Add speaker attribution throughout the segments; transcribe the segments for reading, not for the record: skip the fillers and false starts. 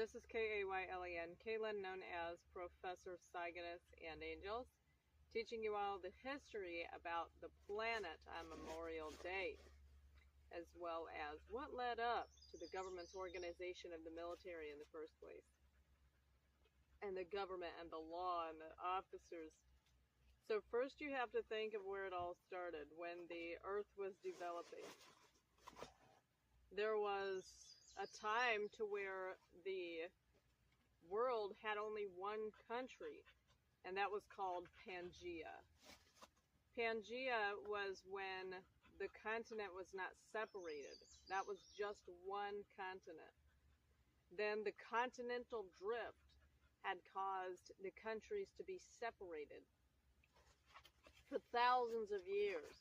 Speaker 1: This is Kaylen, Kaylin, known as Professor Cygnus and Angels, teaching you all the history about the planet on Memorial Day, as well as what led up to the government's organization of the military in the first place, and the government and the law and the officers. So first you have to think of where it all started, when the Earth was developing. There was a time to where the world had only one country, and that was called Pangea. Pangea was when the continent was not separated. That was just one continent. Then the continental drift had caused the countries to be separated. For thousands of years,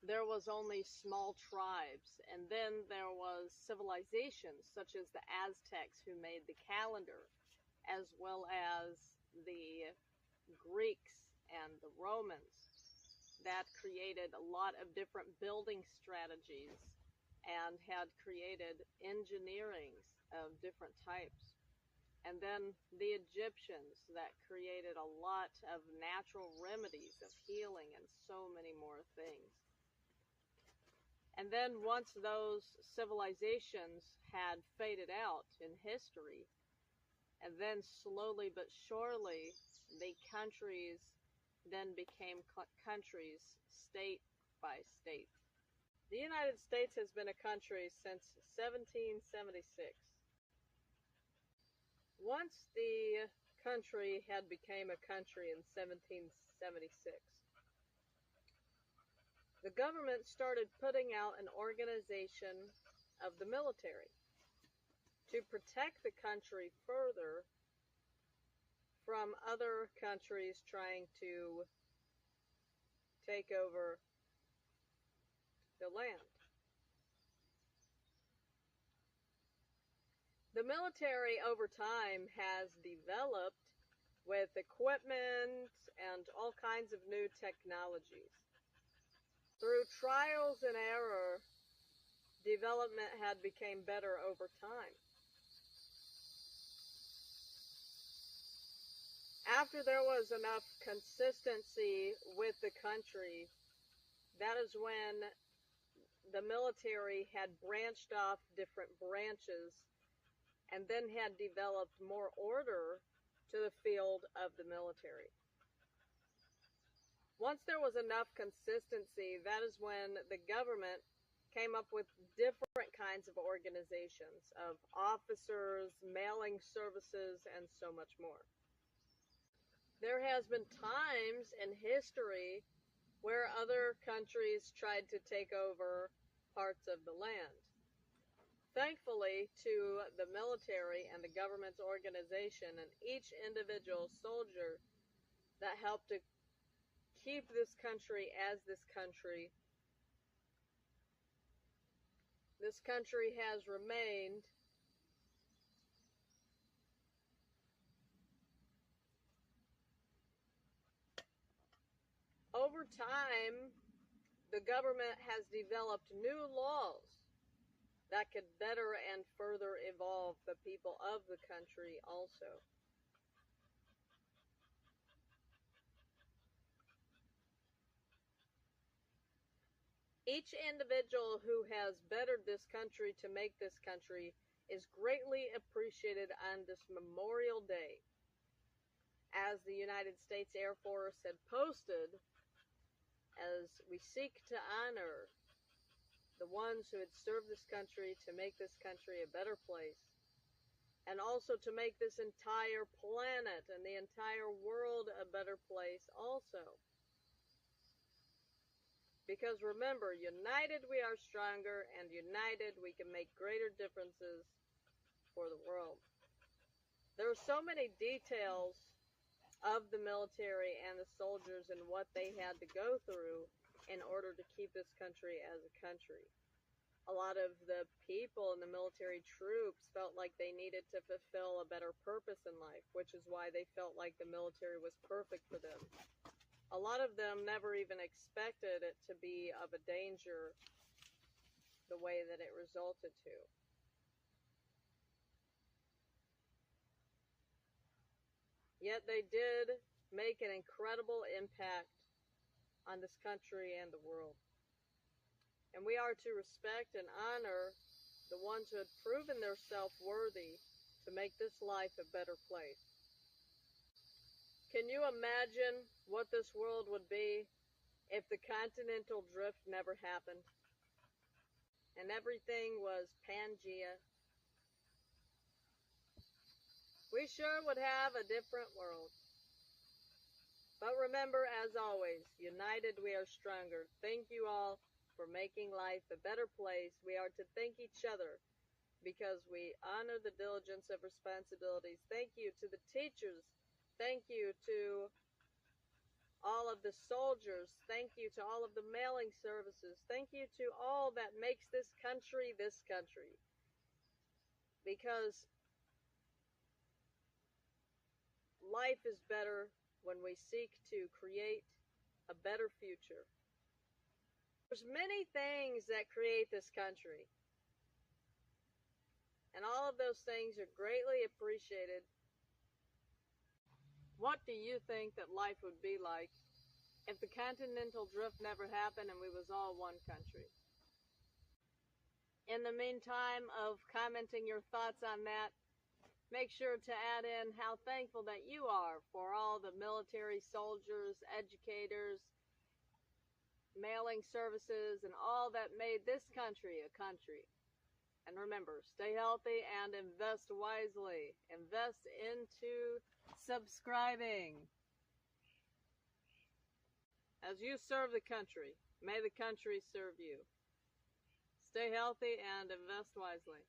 Speaker 1: there was only small tribes, and then there was civilizations such as the Aztecs, who made the calendar, as well as the Greeks and the Romans, that created a lot of different building strategies and had created engineering of different types. And then the Egyptians, that created a lot of natural remedies of healing and so many more things. And then once those civilizations had faded out in history, and then slowly but surely the countries then became countries state by state. The United States has been a country since 1776. Once the country had become a country in 1776, the government started putting out an organization of the military to protect the country further from other countries trying to take over the land. The military over time has developed with equipment and all kinds of new technologies. Through trials and error, development had become better over time. After there was enough consistency with the country, that is when the military had branched off different branches and then had developed more order to the field of the military. Once there was enough consistency, that is when the government came up with different kinds of organizations of officers, mailing services, and so much more. There has been times in history where other countries tried to take over parts of the land. Thankfully, to the military and the government's organization and each individual soldier that helped to keep this country as this country has remained over time. The government has developed new laws that could better and further evolve the people of the country also. Each individual who has bettered this country to make this country is greatly appreciated on this Memorial Day. As the United States Air Force had posted, as we seek to honor the ones who had served this country to make this country a better place, and also to make this entire planet and the entire world a better place also. Because remember, united we are stronger, and united we can make greater differences for the world. There are so many details of the military and the soldiers and what they had to go through in order to keep this country as a country. A lot of the people in the military troops felt like they needed to fulfill a better purpose in life, which is why they felt like the military was perfect for them. A lot of them never even expected it to be of a danger the way that it resulted to. Yet they did make an incredible impact on this country and the world. And we are to respect and honor the ones who had proven themselves worthy to make this life a better place. Can you imagine what this world would be if the continental drift never happened and everything was Pangea? We sure would have a different world. But remember, as always, united we are stronger. Thank you all for making life a better place. We are to thank each other because we honor the diligence of responsibilities. Thank you to the teachers. Thank you to all of the soldiers. Thank you to all of the mailing services. Thank you to all that makes this country. Because life is better when we seek to create a better future. There's many things that create this country, and all of those things are greatly appreciated. What do you think that life would be like if the continental drift never happened and we was all one country? In the meantime of commenting your thoughts on that, make sure to add in how thankful that you are for all the military, soldiers, educators, mailing services, and all that made this country a country. And remember, stay healthy and invest wisely. Invest into subscribing. As you serve the country, may the country serve you. Stay healthy and invest wisely.